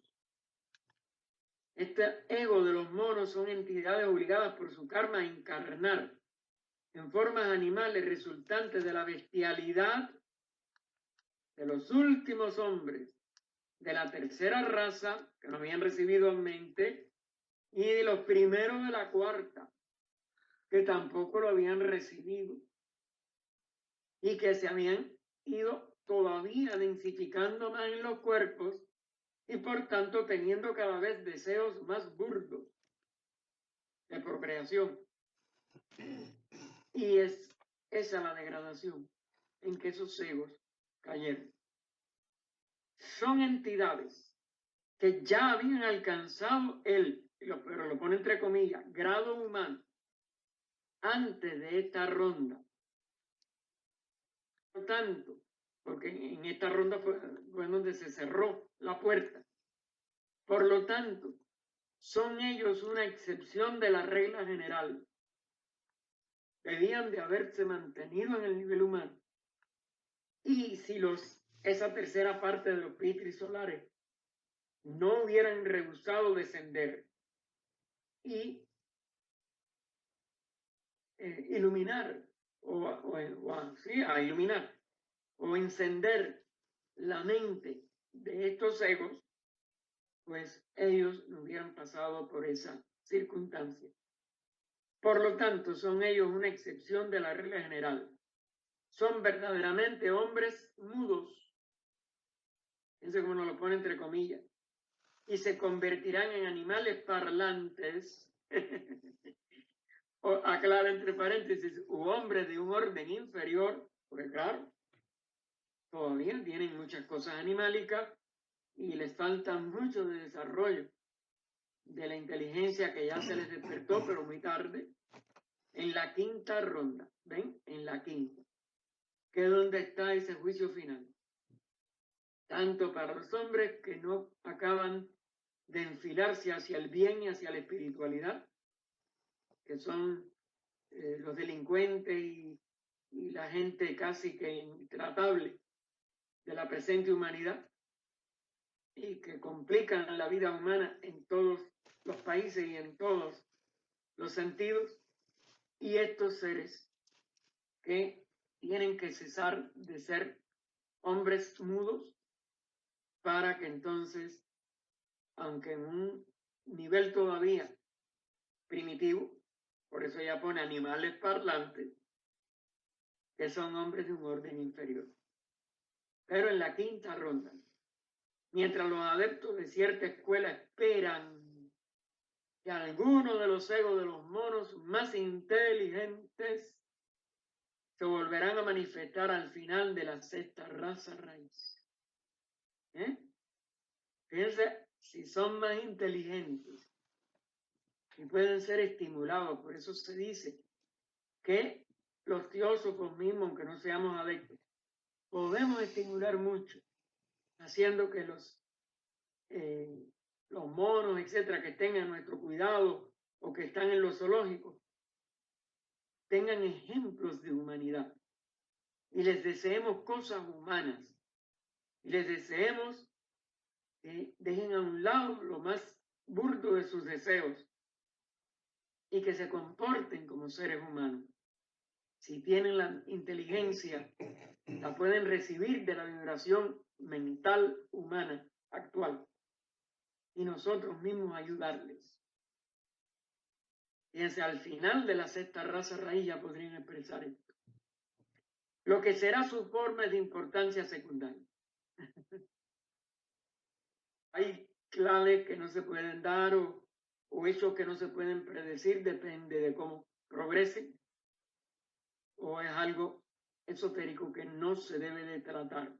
Este ego de los monos son entidades obligadas por su karma a encarnar en formas animales resultantes de la bestialidad de los últimos hombres de la tercera raza que no habían recibido mente y de los primeros de la cuarta que tampoco lo habían recibido y que se habían ido todavía densificando más en los cuerpos y por tanto teniendo cada vez deseos más burdos de procreación. Y es esa la degradación en que esos egos cayeron. Son entidades que ya habían alcanzado pero lo pone entre comillas, grado humano antes de esta ronda. Por tanto, porque en esta ronda fue donde se cerró la puerta. Por lo tanto, son ellos una excepción de la regla general. Debían de haberse mantenido en el nivel humano. Y si esa tercera parte de los pitris solares no hubieran rehusado descender y iluminar a iluminar o encender la mente de estos egos, pues ellos no hubieran pasado por esa circunstancia. Por lo tanto, son ellos una excepción de la regla general. Son verdaderamente hombres mudos. Fíjense cómo nos lo pone entre comillas. Y se convertirán en animales parlantes. O aclara entre paréntesis, u hombres de un orden inferior, porque claro, todavía tienen muchas cosas animálicas y les falta mucho de desarrollo de la inteligencia que ya se les despertó, pero muy tarde, en la quinta ronda, ¿ven? En la quinta, que es donde está ese juicio final. Tanto para los hombres que no acaban de enfilarse hacia el bien y hacia la espiritualidad, que son los delincuentes y la gente casi que intratable de la presente humanidad y que complican la vida humana en todos los países y en todos los sentidos, y estos seres que tienen que cesar de ser hombres mudos para que entonces, aunque en un nivel todavía primitivo, por eso ya pone animales parlantes, que son hombres de un orden inferior. Pero en la quinta ronda, mientras los adeptos de cierta escuela esperan que alguno de los egos de los monos más inteligentes se volverán a manifestar al final de la sexta raza raíz. Fíjense si son más inteligentes y pueden ser estimulados. Por eso se dice que los teósofos mismos, aunque no seamos adeptos, podemos estimular mucho, haciendo que los monos, etcétera, que estén a nuestro cuidado o que están en los zoológicos, tengan ejemplos de humanidad y les deseemos cosas humanas y les deseemos que dejen a un lado lo más burdo de sus deseos y que se comporten como seres humanos. Si tienen la inteligencia, la pueden recibir de la vibración mental humana actual y nosotros mismos ayudarles. Fíjense, al final de la sexta raza raíz ya podrían expresar esto. Lo que será su forma de importancia secundaria. Hay claves que no se pueden dar o hechos que no se pueden predecir, depende de cómo progresen, o es algo esotérico que no se debe de tratar.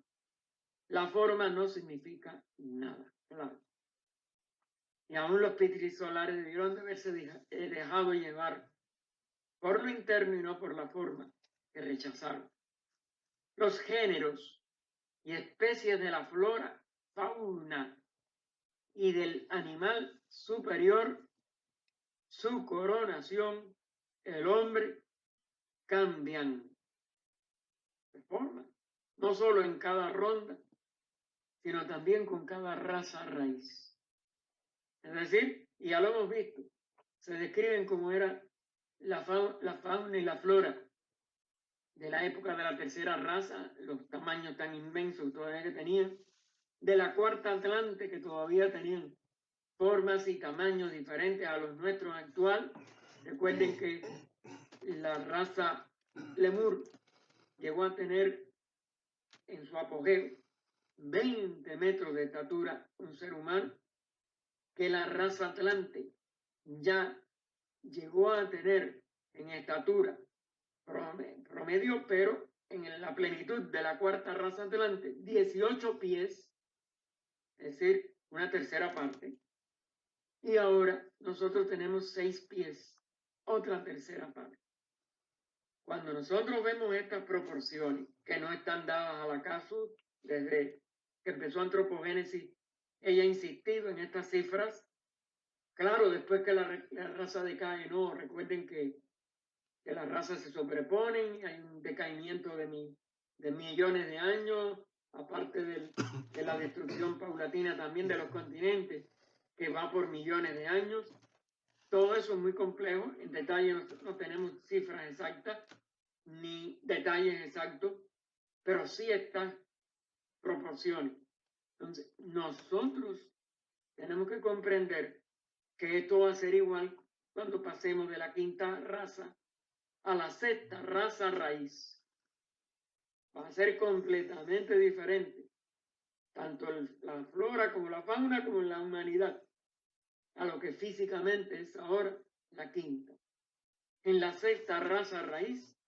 La forma no significa nada, claro. y aún los pitrisolares debieron de haberse dejado llevar por lo interno y no por la forma que rechazaron. Los géneros y especies de la flora, fauna y del animal superior, su coronación, el hombre, cambian de forma, no solo en cada ronda, sino también con cada raza raíz. Es decir, y ya lo hemos visto, se describen como era la fauna y la flora de la época de la tercera raza, los tamaños tan inmensos todavía que tenían, de la cuarta Atlante, que todavía tenían formas y tamaños diferentes a los nuestros actuales. Recuerden que la raza Lemur llegó a tener en su apogeo 20 metros de estatura un ser humano, que la raza Atlante ya llegó a tener en estatura promedio, pero en la plenitud de la cuarta raza Atlante, 18 pies, es decir, una tercera parte. Y ahora nosotros tenemos 6 pies, otra tercera parte. Cuando nosotros vemos estas proporciones, que no están dadas al acaso desde que empezó Antropogénesis, ella ha insistido en estas cifras. Claro, después que la raza decae, no, recuerden que las razas se sobreponen, hay un decaimiento de millones de años, aparte de la destrucción paulatina también de los continentes, que va por millones de años. Todo eso es muy complejo, en detalle no tenemos cifras exactas, ni detalles exactos, pero sí estas proporciones. Entonces, nosotros tenemos que comprender que esto va a ser igual cuando pasemos de la quinta raza a la sexta raza raíz. Va a ser completamente diferente, tanto la flora como la fauna como la humanidad, a lo que físicamente es ahora la quinta. En la sexta raza raíz,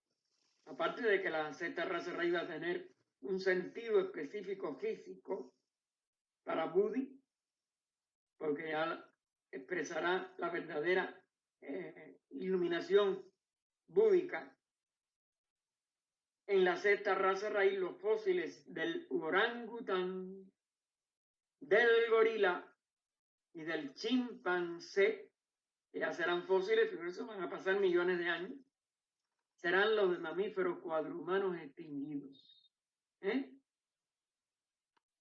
aparte de que la sexta raza raíz va a tener un sentido específico físico para Budi, porque ya expresará la verdadera iluminación búdica. En la sexta raza raíz, los fósiles del orangután, del gorila y del chimpancé, que ya serán fósiles, pero eso van a pasar millones de años, serán los mamíferos cuadrumanos extinguidos.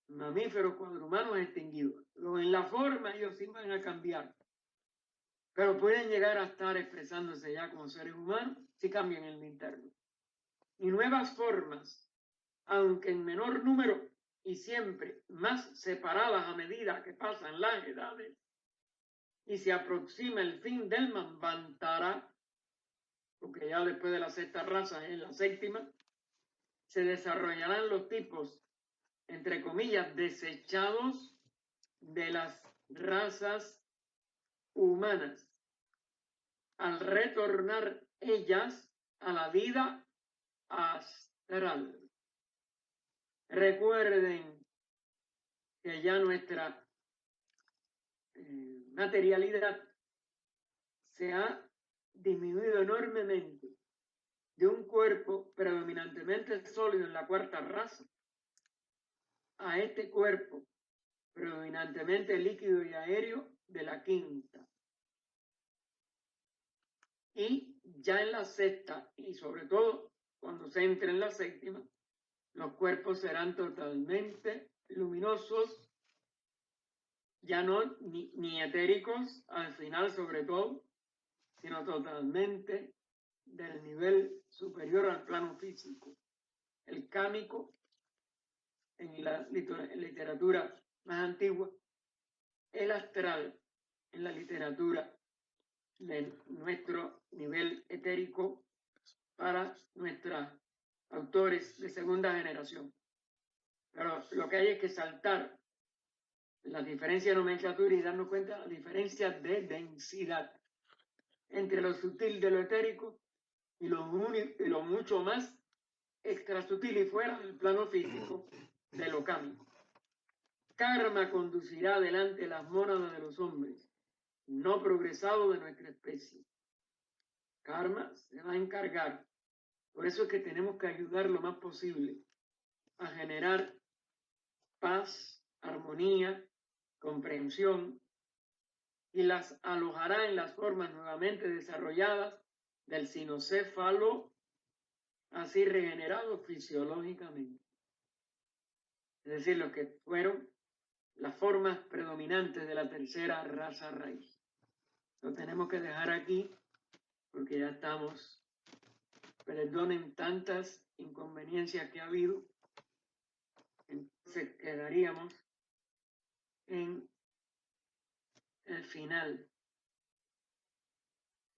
Mamíferos cuadrumanos extinguidos. Luego, en la forma ellos sí van a cambiar, pero pueden llegar a estar expresándose ya como seres humanos si cambian en el interno. Y nuevas formas, aunque en menor número y siempre más separadas a medida que pasan las edades y se aproxima el fin del Manvantara, porque ya después de la sexta raza es la séptima, se desarrollarán los tipos, entre comillas, desechados de las razas humanas, al retornar ellas a la vida astral. Recuerden que ya nuestra materialidad se ha disminuido enormemente de un cuerpo predominantemente sólido en la cuarta raza a este cuerpo predominantemente líquido y aéreo de la quinta. Y ya en la sexta, y sobre todo cuando se entre en la séptima, los cuerpos serán totalmente luminosos, ya no ni etéricos al final sobre todo, sino totalmente del nivel superior al plano físico. El cámico, en la literatura más antigua, el astral, en la literatura de nuestro nivel etérico para nuestros autores de segunda generación. Pero lo que hay es que saltar la diferencia de nomenclatura y darnos cuenta de la diferencia de densidad entre lo sutil de lo etérico y lo mucho más extra sutil y fuera del plano físico de lo cámico. Karma conducirá adelante las mónadas de los hombres no progresado de nuestra especie. Karma se va a encargar. Por eso es que tenemos que ayudar lo más posible a generar paz, armonía, comprensión, y las alojará en las formas nuevamente desarrolladas del sinocéfalo, así regenerado fisiológicamente. Es decir, lo que fueron las formas predominantes de la tercera raza raíz. Lo tenemos que dejar aquí porque ya estamos, perdonen tantas inconveniencias que ha habido. Entonces quedaríamos en el final.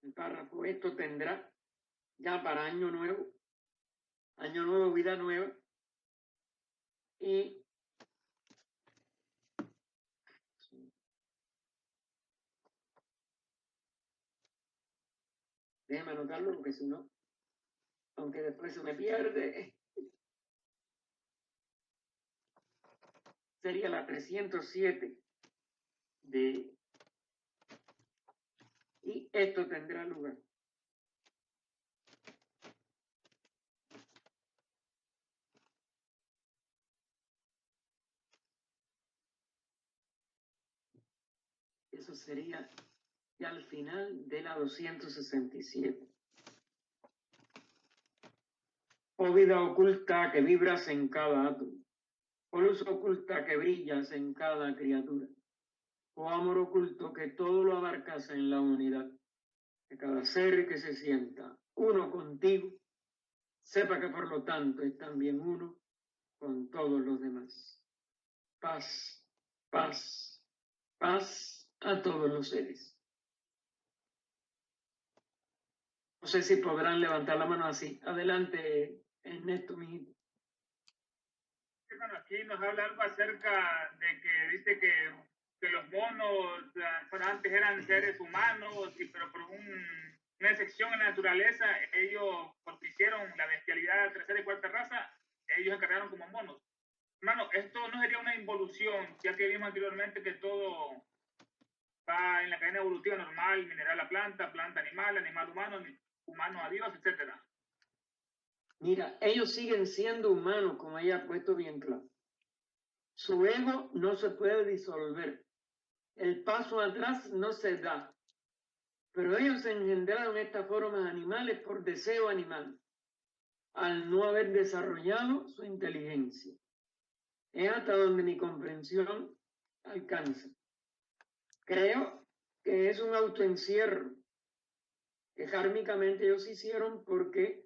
El párrafo, esto tendrá ya para año nuevo, vida nueva, y déjeme anotarlo porque si no, aunque después se me pierde, sería la 307 y esto tendrá lugar. Eso sería ya al final de la 267. Oh vida oculta que vibras en cada átomo, oh luz oculta que brillas en cada criatura, oh amor oculto que todo lo abarcas en la unidad, que cada ser que se sienta uno contigo, sepa que por lo tanto es también uno con todos los demás. Paz, paz, paz a todos los seres. No sé si podrán levantar la mano así. Adelante, Ernesto, mi hijito. Bueno, aquí nos habla algo acerca de que dice que los monos antes eran seres humanos, pero por una excepción en la naturaleza, ellos, porque hicieron la bestialidad de tercera y cuarta raza, ellos encarnaron como monos. Hermano, esto no sería una involución, ya que vimos anteriormente que todo va en la cadena evolutiva normal, mineral a planta, planta animal, animal humano, humano a Dios, etc. Mira, ellos siguen siendo humanos, como ella ha puesto bien claro. Su ego no se puede disolver. El paso atrás no se da. Pero ellos engendraron estas formas animales por deseo animal, al no haber desarrollado su inteligencia. Es hasta donde mi comprensión alcanza. Creo que es un autoencierro que kármicamente ellos hicieron porque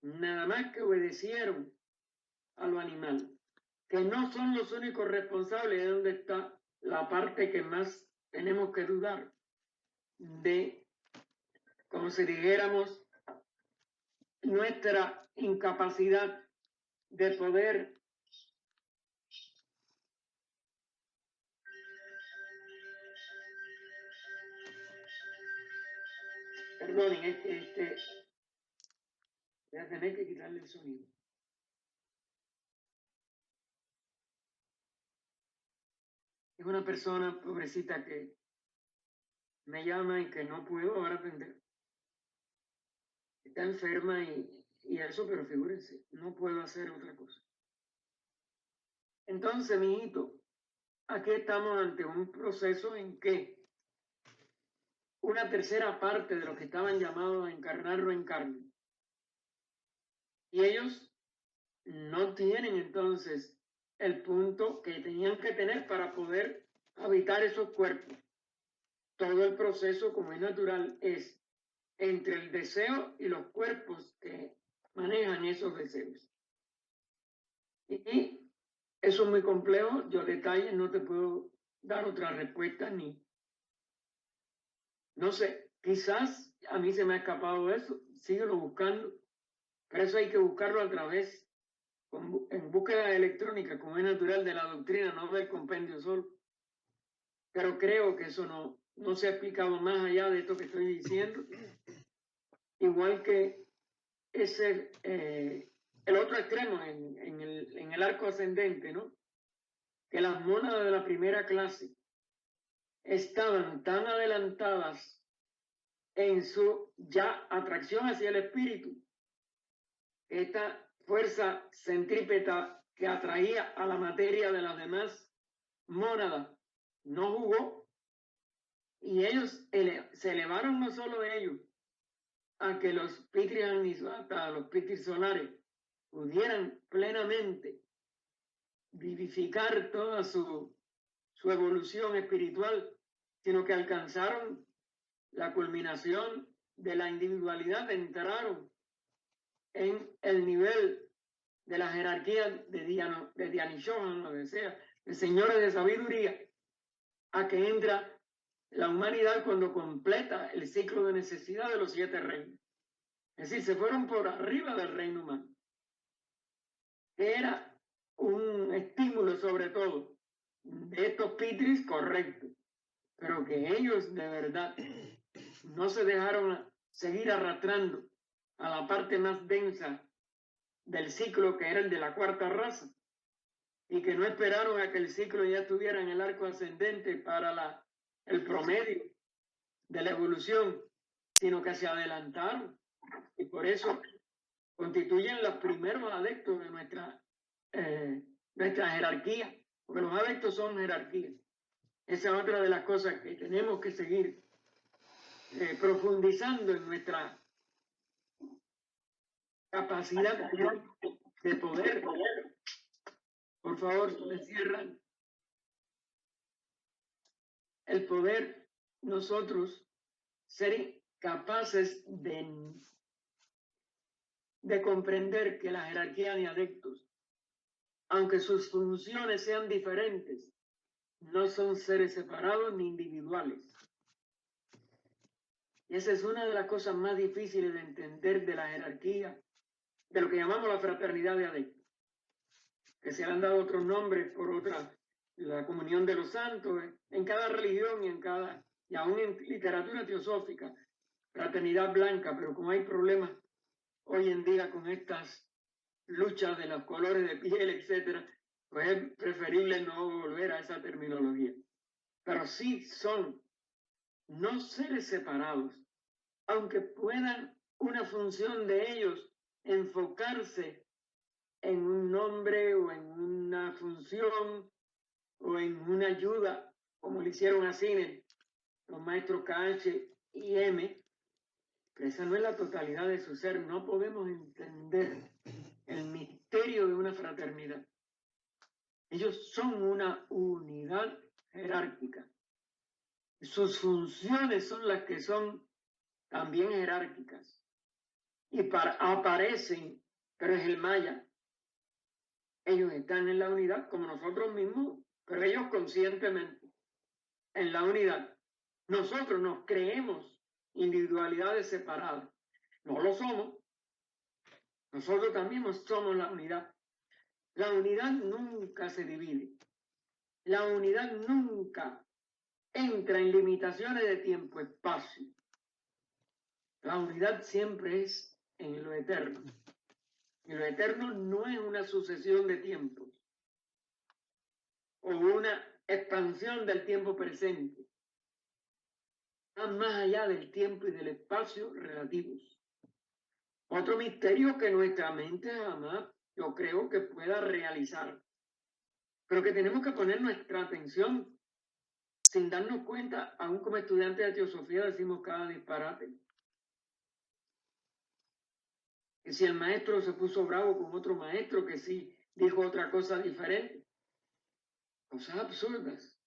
nada más que obedecieron a lo animal, que no son los únicos responsables, de donde está la parte que más tenemos que dudar de, como si dijéramos, nuestra incapacidad de poder perdonen, voy a tener que quitarle el sonido. Es una persona pobrecita que me llama y que no puedo ahora atender. Está enferma y eso, pero figúrense, no puedo hacer otra cosa. Entonces, mi hijito, aquí estamos ante un proceso en que una tercera parte de los que estaban llamados a encarnar no encarnan. Y ellos no tienen entonces el punto que tenían que tener para poder habitar esos cuerpos. Todo el proceso, como es natural, es entre el deseo y los cuerpos que manejan esos deseos. Y eso es muy complejo. Yo detalles no te puedo dar otra respuesta ni... No sé, quizás a mí se me ha escapado eso. Síguelo buscando. Pero eso hay que buscarlo a través, en búsqueda electrónica, como es natural de la doctrina, no del compendio solo. Pero creo que eso no se ha explicado más allá de esto que estoy diciendo. Igual que ese, el otro extremo en el arco ascendente, ¿no? Que las mónadas de la primera clase estaban tan adelantadas en su ya atracción hacia el espíritu, esta fuerza centrípeta que atraía a la materia de las demás mónadas no jugó, y ellos se elevaron, no solo ellos, a que los pitris anisvata, los pitris solares, pudieran plenamente vivificar toda su evolución espiritual, sino que alcanzaron la culminación de la individualidad, entraron en el nivel de la jerarquía de Dhyani-shojan, lo que sea, de señores de sabiduría, a que entra la humanidad cuando completa el ciclo de necesidad de los 7 reinos. Es decir, se fueron por arriba del reino humano, que era un estímulo sobre todo de estos pitris correctos, pero que ellos de verdad no se dejaron seguir arrastrando a la parte más densa del ciclo, que era el de la 4ª raza, y que no esperaron a que el ciclo ya estuviera en el arco ascendente para el promedio de la evolución, sino que se adelantaron, y por eso constituyen los primeros adeptos de nuestra jerarquía, porque los adeptos son jerarquías. Esa es otra de las cosas que tenemos que seguir profundizando en nuestra capacidad de poder. Por favor, me cierran. El poder, nosotros ser capaces de comprender que la jerarquía de adeptos, aunque sus funciones sean diferentes, no son seres separados ni individuales. Y esa es una de las cosas más difíciles de entender de la jerarquía, de lo que llamamos la fraternidad de adeptos, que se han dado otros nombres por la comunión de los santos, en cada religión y aún en literatura teosófica, fraternidad blanca, pero como hay problemas hoy en día con estas luchas de los colores de piel, etcétera, pues es preferible no volver a esa terminología. Pero sí son no seres separados, aunque puedan una función de ellos enfocarse en un nombre o en una función o en una ayuda, como le hicieron a Cine los maestros KH y M, pero esa no es la totalidad de su ser. No podemos entender el misterio de una fraternidad. Ellos son una unidad jerárquica. Sus funciones son las que son también jerárquicas. Y aparecen, pero es el maya. Ellos están en la unidad como nosotros mismos, pero ellos conscientemente en la unidad. Nosotros nos creemos individualidades separadas. No lo somos. Nosotros también somos la unidad. La unidad nunca se divide. La unidad nunca entra en limitaciones de tiempo-espacio. La unidad siempre es en lo eterno. Y lo eterno no es una sucesión de tiempos o una expansión del tiempo presente. Va más allá del tiempo y del espacio relativos. Otro misterio que nuestra mente jamás, yo creo, que pueda realizar, pero que tenemos que poner nuestra atención sin darnos cuenta. Aún como estudiantes de teosofía decimos cada disparate. Que si el maestro se puso bravo con otro maestro, que si dijo otra cosa diferente. Cosas absurdas,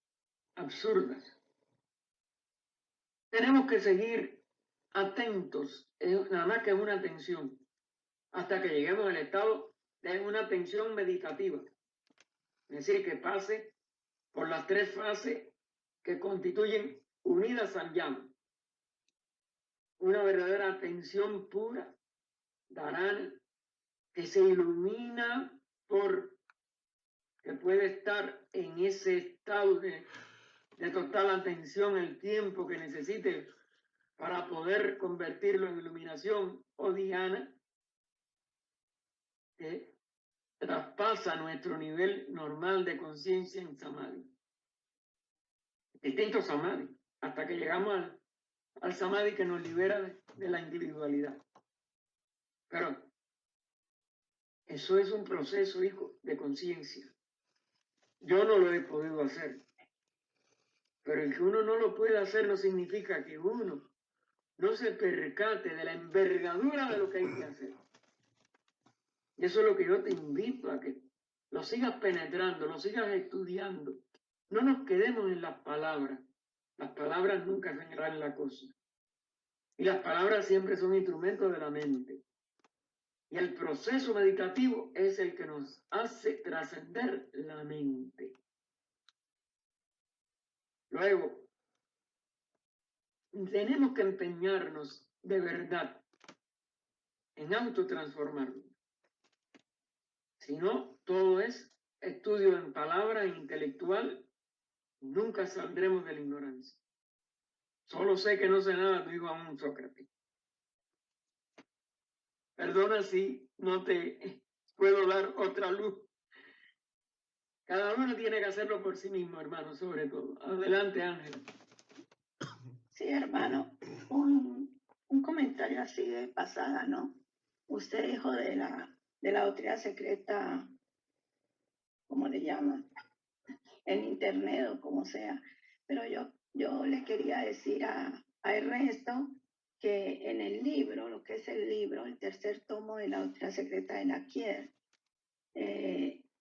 absurdas. Tenemos que seguir atentos, nada más que una atención, hasta que lleguemos al estado de una atención meditativa. Es decir, que pase por las 3 fases que constituyen unidas al llama. Una verdadera atención pura, dharana, que se ilumina que puede estar en ese estado de total atención el tiempo que necesite para poder convertirlo en iluminación o dhyana, que traspasa nuestro nivel normal de conciencia en samadhi. distintos samadhi, hasta que llegamos al samadhi que nos libera de la individualidad. Pero eso es un proceso, hijo, de conciencia. Yo no lo he podido hacer. Pero el que uno no lo pueda hacer no significa que uno no se percate de la envergadura de lo que hay que hacer. Y eso es lo que yo te invito a que lo sigas penetrando, lo sigas estudiando. No nos quedemos en las palabras. Las palabras nunca hacen gran la cosa. Y las palabras siempre son instrumentos de la mente. Y el proceso meditativo es el que nos hace trascender la mente. Luego, tenemos que empeñarnos de verdad en autotransformarnos. Si no, todo es estudio en palabra e intelectual, nunca saldremos de la ignorancia. Solo sé que no sé nada, dijo aún Sócrates. Perdona si no te puedo dar otra luz. Cada uno tiene que hacerlo por sí mismo, hermano, sobre todo. Adelante, Ángela. Sí, hermano, un comentario así de pasada, ¿no? Usted dijo de la doctrina secreta, ¿cómo le llaman? En internet o como sea. Pero yo le quería decir a Ernesto que en el libro, lo que es el libro, el tercer tomo de la doctrina secreta de la Kier,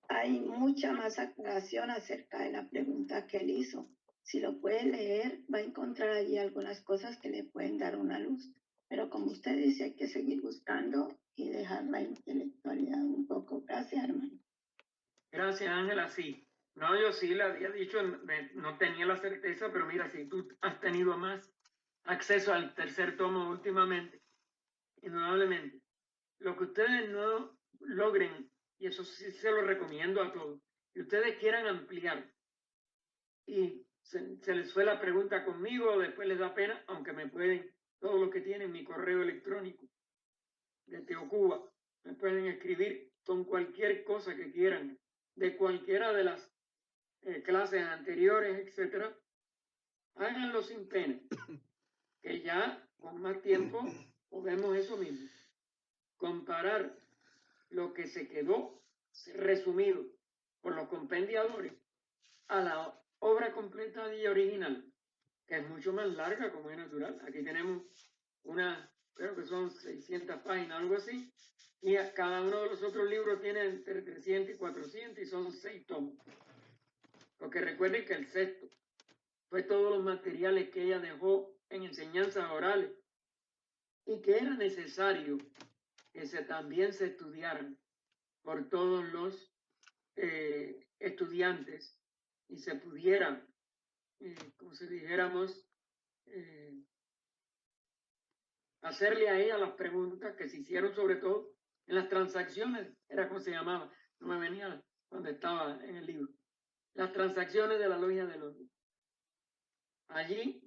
hay mucha más aclaración acerca de la pregunta que él hizo. Si lo puede leer, va a encontrar allí algunas cosas que le pueden dar una luz. Pero como usted dice, hay que seguir buscando y dejar la intelectualidad un poco. Gracias, hermano. Gracias, Ángela. Sí. No, yo sí le había dicho, no tenía la certeza, pero mira, si tú has tenido más acceso al tercer tomo últimamente, indudablemente, lo que ustedes no logren, y eso sí se lo recomiendo a todos, que ustedes quieran ampliar y se les fue la pregunta conmigo, después les da pena, aunque me pueden, todo lo que tienen mi correo electrónico de Teocuba, me pueden escribir con cualquier cosa que quieran, de cualquiera de las clases anteriores, etcétera, háganlo sin pena, que ya con más tiempo podemos eso mismo, comparar lo que se quedó resumido por los compendiadores a la obra completa y original, que es mucho más larga, como es natural. Aquí tenemos creo que son 600 páginas, algo así, y cada uno de los otros libros tiene entre 300 y 400 y son 6 tomos. Porque recuerden que el sexto fue todos los materiales que ella dejó en enseñanzas orales y que era necesario que también se estudiaran por todos los estudiantes y se pudieran, como si dijéramos, hacerle a ella las preguntas que se hicieron sobre todo en las transacciones, era como se llamaba, no me venía cuando estaba en el libro, las transacciones de la logia de Londres. Allí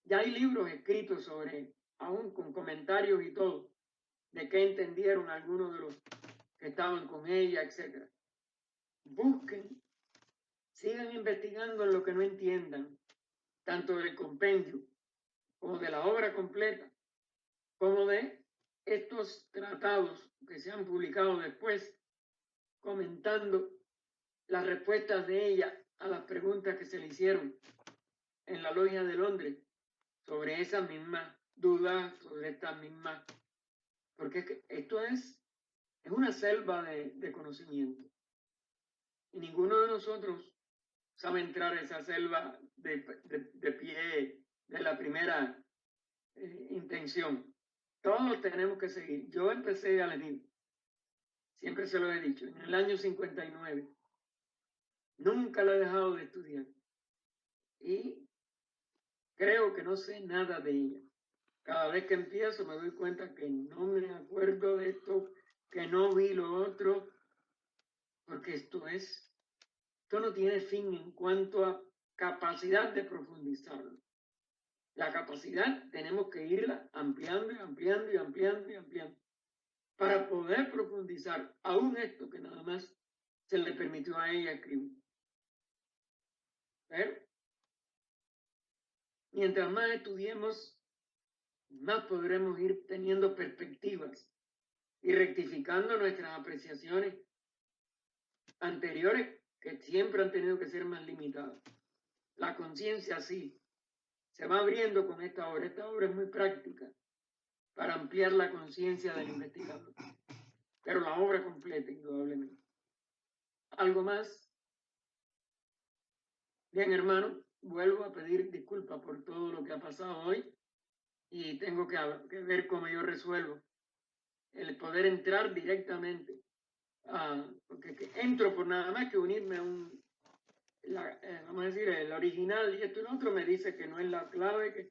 ya hay libros escritos sobre, aún con comentarios y todo, de qué entendieron algunos de los que estaban con ella, etc. Busquen, sigan investigando en lo que no entiendan, tanto del compendio como de la obra completa, como de estos tratados que se han publicado después, comentando las respuestas de ella a las preguntas que se le hicieron en la logia de Londres sobre esas mismas dudas, sobre estas mismas, porque esto es una selva de conocimiento. Y ninguno de nosotros sabe entrar a esa selva de pie de la primera intención. Todos tenemos que seguir. Yo empecé a leer, siempre se lo he dicho, en el año 59. Nunca lo he dejado de estudiar. Y creo que no sé nada de ella. Cada vez que empiezo me doy cuenta que no me acuerdo de esto, que no vi lo otro, porque esto no tiene fin en cuanto a capacidad de profundizarlo. La capacidad tenemos que irla ampliando y ampliando y ampliando y ampliando para poder profundizar aún esto que nada más se le permitió a ella escribir. Pero Mientras más estudiemos, más podremos ir teniendo perspectivas y rectificando nuestras apreciaciones anteriores, que siempre han tenido que ser más limitadas. La conciencia sí se va abriendo con esta obra. Esta obra es muy práctica para ampliar la conciencia del investigador, pero la obra completa, indudablemente. ¿Algo más? Bien, hermano, vuelvo a pedir disculpas por todo lo que ha pasado hoy y tengo que ver cómo yo resuelvo el poder entrar directamente, porque entro por nada más que unirme a vamos a decir, el original, y esto y lo otro me dice que no es la clave, que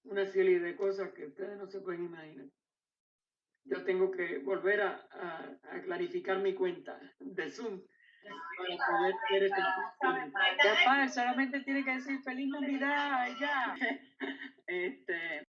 una serie de cosas que ustedes no se pueden imaginar. Yo tengo que volver a clarificar mi cuenta de Zoom para poder ver este Gaspar solamente tiene que decir feliz Navidad ya.